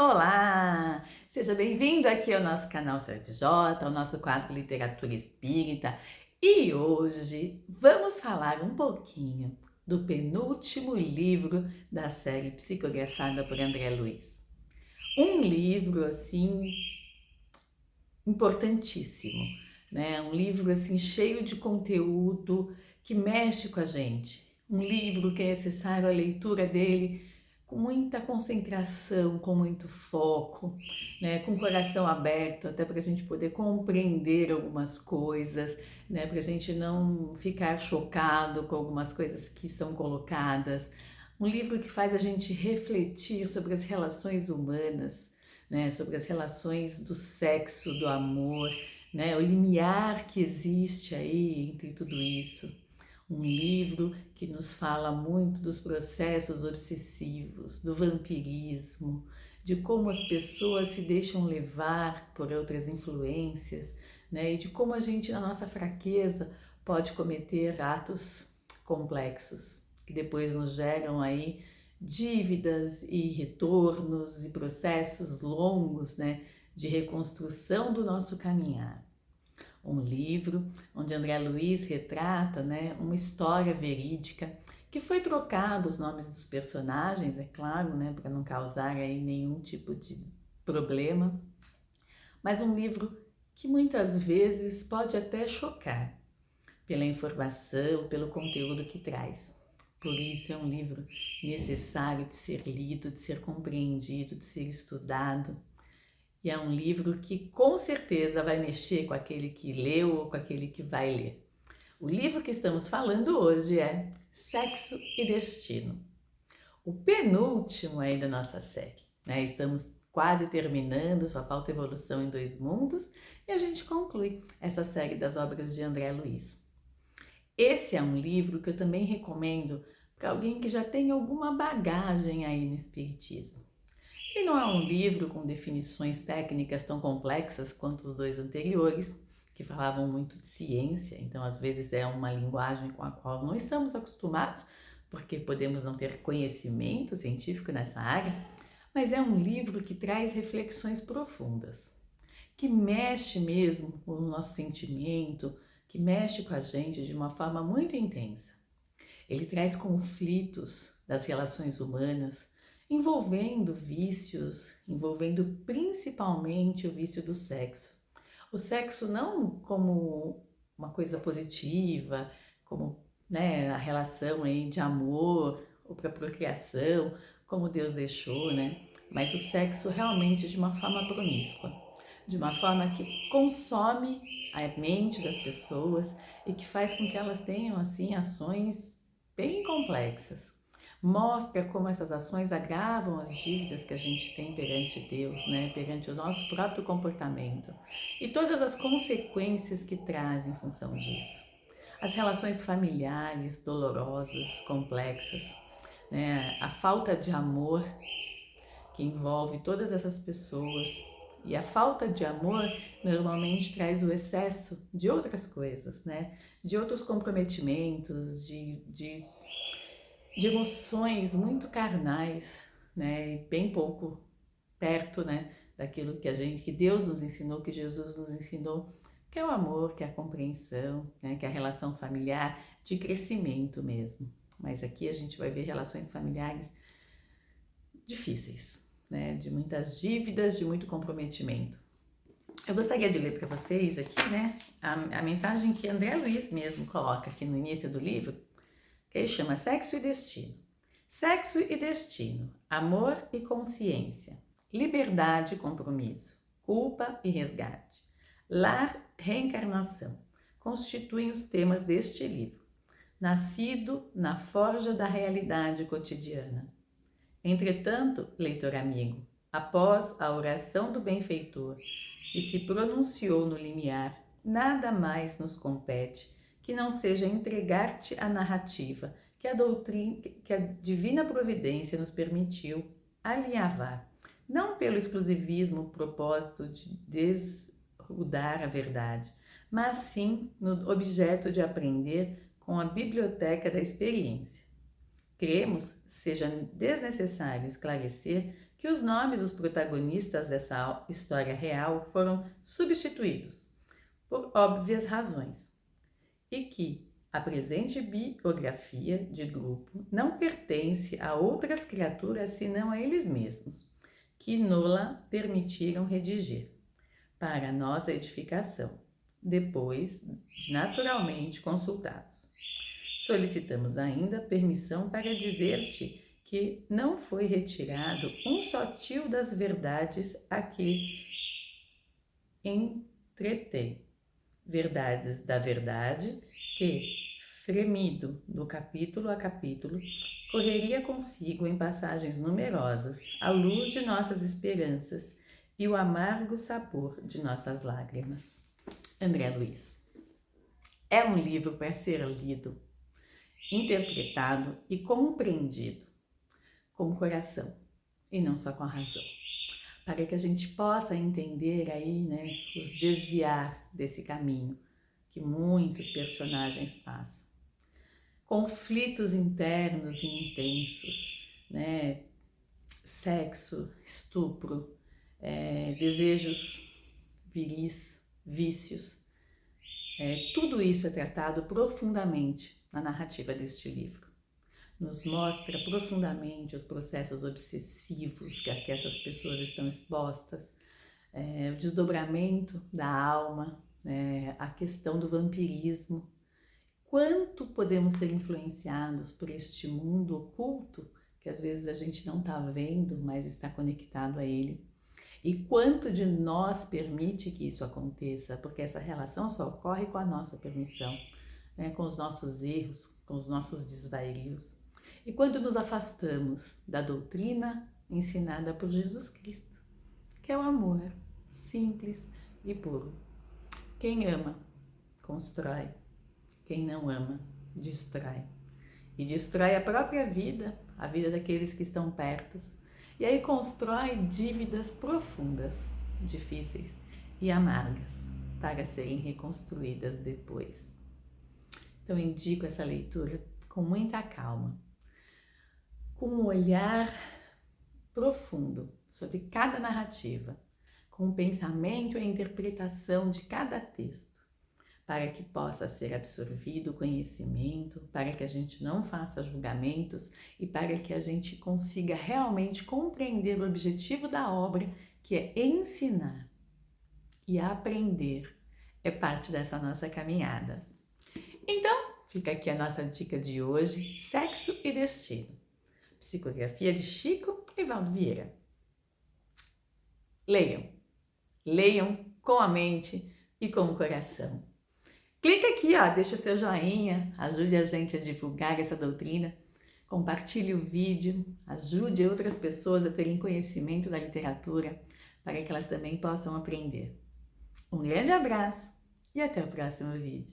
Olá! Seja bem-vindo aqui ao nosso canal CFJ, ao nosso quadro Literatura Espírita. E hoje vamos falar um pouquinho do penúltimo livro da série psicografada por André Luiz. Um livro, assim, importantíssimo, né? Um livro, assim, cheio de conteúdo que mexe com a gente. Um livro que é necessário a leitura dele com muita concentração, com muito foco, né, com o coração aberto, até para a gente poder compreender algumas coisas, né, para a gente não ficar chocado com algumas coisas que são colocadas. Um livro que faz a gente refletir sobre as relações humanas, né, sobre as relações do sexo, do amor, né, o limiar que existe aí entre tudo isso. Um livro que nos fala muito dos processos obsessivos, do vampirismo, de como as pessoas se deixam levar por outras influências, né? E de como a gente, na nossa fraqueza, pode cometer atos complexos que depois nos geram aí dívidas e retornos e processos longos, né, de reconstrução do nosso caminhar. Um livro onde André Luiz retrata, né, uma história verídica que foi trocado os nomes dos personagens, é claro, né, para não causar aí nenhum tipo de problema, mas um livro que muitas vezes pode até chocar pela informação, pelo conteúdo que traz. Por isso é um livro necessário de ser lido, de ser compreendido, de ser estudado. E é um livro que com certeza vai mexer com aquele que leu ou com aquele que vai ler. O livro que estamos falando hoje é Sexo e Destino, o penúltimo aí da nossa série, né? Estamos quase terminando, só falta Evolução em Dois Mundos e a gente conclui essa série das obras de André Luiz. Esse é um livro que eu também recomendo para alguém que já tem alguma bagagem aí no espiritismo. E não é um livro com definições técnicas tão complexas quanto os dois anteriores, que falavam muito de ciência, então às vezes é uma linguagem com a qual não estamos acostumados, porque podemos não ter conhecimento científico nessa área, mas é um livro que traz reflexões profundas, que mexe mesmo com o nosso sentimento, que mexe com a gente de uma forma muito intensa. Ele traz conflitos das relações humanas, envolvendo vícios, envolvendo principalmente o vício do sexo. O sexo não como uma coisa positiva, como, né, a relação aí de amor ou para procriação, como Deus deixou, né? Mas o sexo realmente de uma forma promíscua, de uma forma que consome a mente das pessoas e que faz com que elas tenham assim ações bem complexas. Mostra como essas ações agravam as dívidas que a gente tem perante Deus, né? Perante o nosso próprio comportamento e todas as consequências que traz em função disso. As relações familiares dolorosas, complexas, né? A falta de amor que envolve todas essas pessoas. E a falta de amor normalmente traz o excesso de outras coisas, né? De outros comprometimentos, de emoções muito carnais, né? E bem pouco perto, né? Daquilo que que Deus nos ensinou, que Jesus nos ensinou, que é o amor, que é a compreensão, né? Que é a relação familiar de crescimento mesmo. Mas aqui a gente vai ver relações familiares difíceis, né? De muitas dívidas, de muito comprometimento. Eu gostaria de ler para vocês aqui, né? A mensagem que André Luiz mesmo coloca aqui no início do livro, que ele chama Sexo e Destino. Sexo e destino, amor e consciência, liberdade e compromisso, culpa e resgate, lar, reencarnação, constituem os temas deste livro, nascido na forja da realidade cotidiana. Entretanto, leitor amigo, após a oração do benfeitor, que se pronunciou no limiar, nada mais nos compete que não seja entregar-te a narrativa que a divina providência nos permitiu alinhavar, não pelo exclusivismo propósito de desrudar a verdade, mas sim no objeto de aprender com a biblioteca da experiência. Cremos seja desnecessário esclarecer que os nomes dos protagonistas dessa história real foram substituídos, por óbvias razões, e que a presente biografia de grupo não pertence a outras criaturas senão a eles mesmos, que nola permitiram redigir, para nossa edificação, depois naturalmente consultados. Solicitamos ainda permissão para dizer-te que não foi retirado um só tio das verdades a que entretei. Verdades da verdade que, fremido do capítulo a capítulo, correria consigo em passagens numerosas a luz de nossas esperanças e o amargo sabor de nossas lágrimas. André Luiz. É um livro para ser lido, interpretado e compreendido com o coração e não só com a razão, para que a gente possa entender aí, os desviar desse caminho que muitos personagens passam. Conflitos internos e intensos, sexo, estupro, desejos viris, vícios, tudo isso é tratado profundamente na narrativa deste livro. Nos mostra profundamente os processos obsessivos que essas pessoas estão expostas, o desdobramento da alma, a questão do vampirismo. Quanto podemos ser influenciados por este mundo oculto, que às vezes a gente não está vendo, mas está conectado a ele. E quanto de nós permite que isso aconteça, porque essa relação só ocorre com a nossa permissão, com os nossos erros, com os nossos desvarios. E quando nos afastamos da doutrina ensinada por Jesus Cristo, que é o amor simples e puro. Quem ama, constrói. Quem não ama, destrói. E destrói a própria vida, a vida daqueles que estão perto. E aí constrói dívidas profundas, difíceis e amargas para serem reconstruídas depois. Então eu indico essa leitura com muita calma, com um olhar profundo sobre cada narrativa, com o pensamento e a interpretação de cada texto, para que possa ser absorvido o conhecimento, para que a gente não faça julgamentos e para que a gente consiga realmente compreender o objetivo da obra, que é ensinar. E aprender é parte dessa nossa caminhada. Então, fica aqui a nossa dica de hoje, Sexo e Destino. Psicografia de Chico e Valdo Vieira. Leiam com a mente e com o coração. Clica aqui, deixa seu joinha, ajude a gente a divulgar essa doutrina, compartilhe o vídeo, ajude outras pessoas a terem conhecimento da literatura, para que elas também possam aprender. Um grande abraço e até o próximo vídeo.